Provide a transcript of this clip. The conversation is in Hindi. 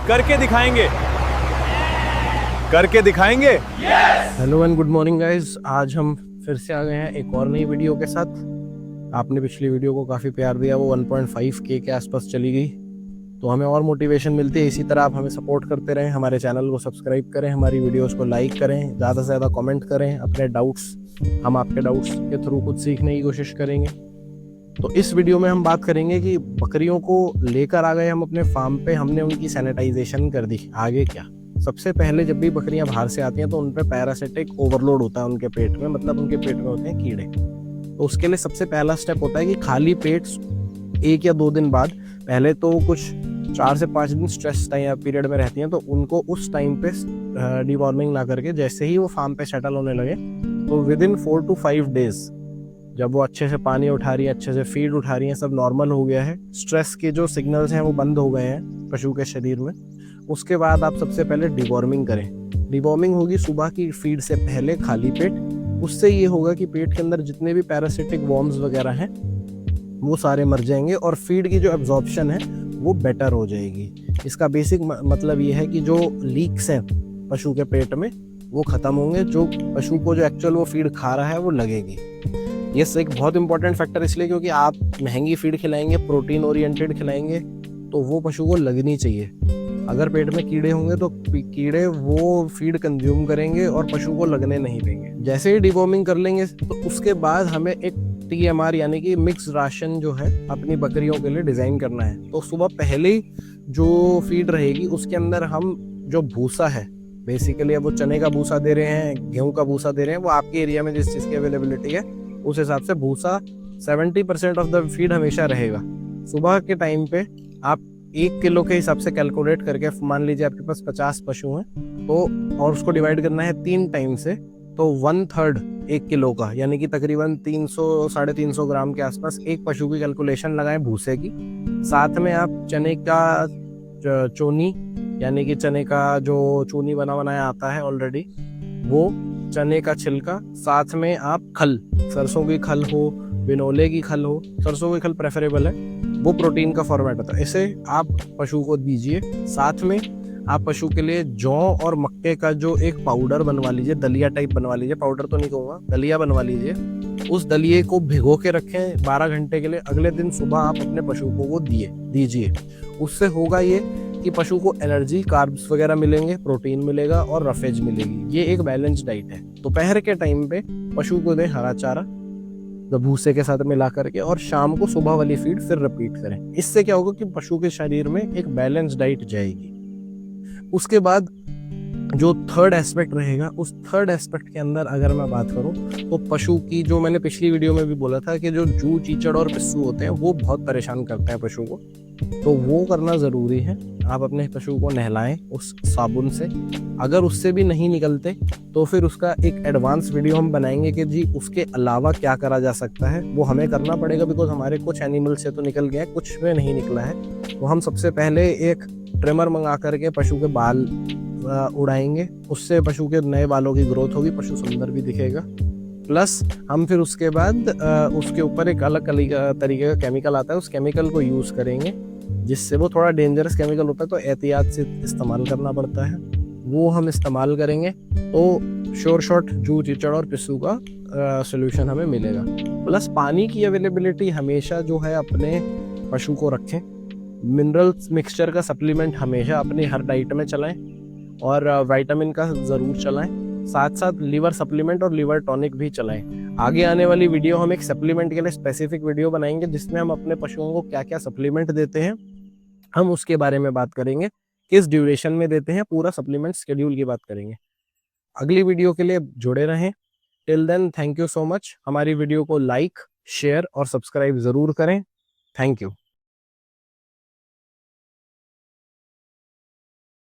करके दिखाएंगे, करके दिखाएंगे। Hello and good morning guys, आज हम फिर से आ गए हैं एक और नई वीडियो के साथ। आपने पिछली वीडियो को काफ़ी प्यार दिया, वो 1.5K के आसपास चली गई, तो हमें और मोटिवेशन मिलती है। इसी तरह आप हमें सपोर्ट करते रहें, हमारे चैनल को सब्सक्राइब करें, हमारी वीडियोस को लाइक करें, ज़्यादा से ज़्यादा कमेंट करें अपने डाउट्स, हम आपके डाउट्स के थ्रू कुछ सीखने की कोशिश करेंगे। तो इस वीडियो में हम बात करेंगे कि बकरियों को लेकर आ गए हम अपने फार्म पे, हमने उनकी सैनिटाइजेशन कर दी, आगे क्या। सबसे पहले जब भी बकरियां बाहर से आती हैं तो उन पे पैरासिटिक ओवरलोड होता है उनके पेट में, मतलब उनके पेट में होते हैं कीड़े। तो उसके लिए सबसे पहला स्टेप होता है कि खाली पेट 1 या 2 दिन बाद, पहले तो कुछ 4 से 5 दिन स्ट्रेस टाइम पीरियड में रहती हैं, तो उनको उस टाइम पे डिवॉर्मिंग ना करके जैसे ही वो फार्म पे सेटल होने लगे तो विद इन 4 to 5 डेज जब वो अच्छे से पानी उठा रही है, अच्छे से फीड उठा रही है, सब नॉर्मल हो गया है, स्ट्रेस के जो सिग्नल्स हैं वो बंद हो गए हैं पशु के शरीर में, उसके बाद आप सबसे पहले डिवॉर्मिंग करें। डिवॉर्मिंग होगी सुबह की फीड से पहले खाली पेट। उससे ये होगा कि पेट के अंदर जितने भी पैरासिटिक वॉर्म्स वगैरह हैं वो सारे मर जाएंगे और फीड की जो एब्जॉर्प्शन है वो बेटर हो जाएगी। इसका बेसिक मतलब ये है कि जो लीक्स हैं पशु के पेट में वो ख़त्म होंगे, जो पशु को जो एक्चुअल वो फीड खा रहा है वो लगेगी। ये एक बहुत इंपॉर्टेंट फैक्टर इसलिए क्योंकि आप महंगी फीड खिलाएंगे, प्रोटीन ओरिएंटेड खिलाएंगे, तो वो पशु को लगनी चाहिए। अगर पेट में कीड़े होंगे तो कीड़े वो फीड कंज्यूम करेंगे और पशु को लगने नहीं देंगे। जैसे ही डिवॉर्मिंग कर लेंगे तो उसके बाद हमें एक TMR यानी कि मिक्स राशन जो है अपनी बकरियों के लिए डिज़ाइन करना है। तो सुबह पहले जो फीड रहेगी उसके अंदर हम जो भूसा है, बेसिकली अब वो चने का भूसा दे रहे हैं, गेहूं का भूसा दे रहे हैं, वो आपके एरिया में जिस चीज़ की अवेलेबिलिटी है उस हिसाब से भूसा 70% ऑफ द फीड हमेशा रहेगा। सुबह के टाइम पे आप 1 किलो के हिसाब से कैलकुलेट करके, मान लीजिए आपके पास 50 पशु हैं तो, और उसको डिवाइड करना है 3 टाइम से, तो 1/3 1 किलो का यानी कि तकरीबन 300-350 ग्राम के आसपास एक पशु की कैलकुलेशन लगाएं भूसे की। साथ में आप चने का चोनी यानी कि चने का जो चूनी बना बनाया आता है ऑलरेडी, वो चने का छिलका, साथ में आप खल, सरसों की खल हो, बिनोले की खल हो, सरसों की खल प्रेफरेबल है, वो प्रोटीन का फॉर्मेट होता है, इसे आप पशु को दीजिए। साथ में आप पशु के लिए जौ और मक्के का जो एक पाउडर बनवा लीजिए, दलिया टाइप बनवा लीजिए, पाउडर तो नहीं कहूँगा, दलिया बनवा लीजिए। उस दलिए को भिगो के रखें 12 घंटे के लिए, अगले दिन सुबह आप अपने पशु को वो दीजिए। उससे होगा ये कि पशु को एनर्जी, कार्ब्स वगैरह मिलेंगे, प्रोटीन मिलेगा और रफेज मिलेगी। ये एक बैलेंस डाइट है। दोपहर के टाइम पे पशु को दें हरा चारा भूसे के साथ मिला करके, और शाम को सुबह वाली फीड फिर रिपीट करें। इससे क्या होगा कि पशु के शरीर में एक बैलेंस डाइट जाएगी। उसके बाद जो थर्ड एस्पेक्ट रहेगा, उस थर्ड एस्पेक्ट के अंदर अगर मैं बात करूं तो पशु की, जो मैंने पिछली वीडियो में भी बोला था कि जो जू, चीचड़ और पिस्सू होते हैं वो बहुत परेशान करते हैं पशु को, तो वो करना ज़रूरी है। आप अपने पशु को नहलाएं उस साबुन से। अगर उससे भी नहीं निकलते तो फिर उसका एक एडवांस वीडियो हम बनाएंगे कि जी उसके अलावा क्या करा जा सकता है। वो हमें करना पड़ेगा बिकॉज हमारे कुछ एनिमल से तो निकल गया है, कुछ में नहीं निकला है। तो हम सबसे पहले एक ट्रिमर मंगा करके पशु के बाल उड़ाएंगे, उससे पशु के नए बालों की ग्रोथ होगी, पशु सुंदर भी दिखेगा। प्लस हम फिर उसके बाद उसके ऊपर एक अलग तरीके का केमिकल आता है, उस केमिकल को यूज़ करेंगे, जिससे वो थोड़ा डेंजरस केमिकल होता है तो एहतियात से इस्तेमाल करना पड़ता है, वो हम इस्तेमाल करेंगे तो श्योर शॉट जू, चिचड़ और पिस्सू का सोल्यूशन हमें मिलेगा। प्लस पानी की अवेलेबिलिटी हमेशा जो है अपने पशु को रखें। मिनरल्स मिक्सचर का सप्लीमेंट हमेशा अपनी हर डाइट में चलाएं और विटामिन का ज़रूर चलाएं। साथ साथ लीवर सप्लीमेंट और लीवर टॉनिक भी चलाएं। आगे आने वाली वीडियो हम एक सप्लीमेंट के लिए स्पेसिफिक वीडियो बनाएंगे जिसमें हम अपने पशुओं को क्या क्या सप्लीमेंट देते हैं, हम उसके बारे में बात करेंगे, किस ड्यूरेशन में देते हैं, पूरा सप्लीमेंट शेड्यूल की बात करेंगे। अगली वीडियो के लिए जुड़े रहें। Till then thank you so much. हमारी वीडियो को लाइक, शेयर और सब्सक्राइब ज़रूर करें। Thank you.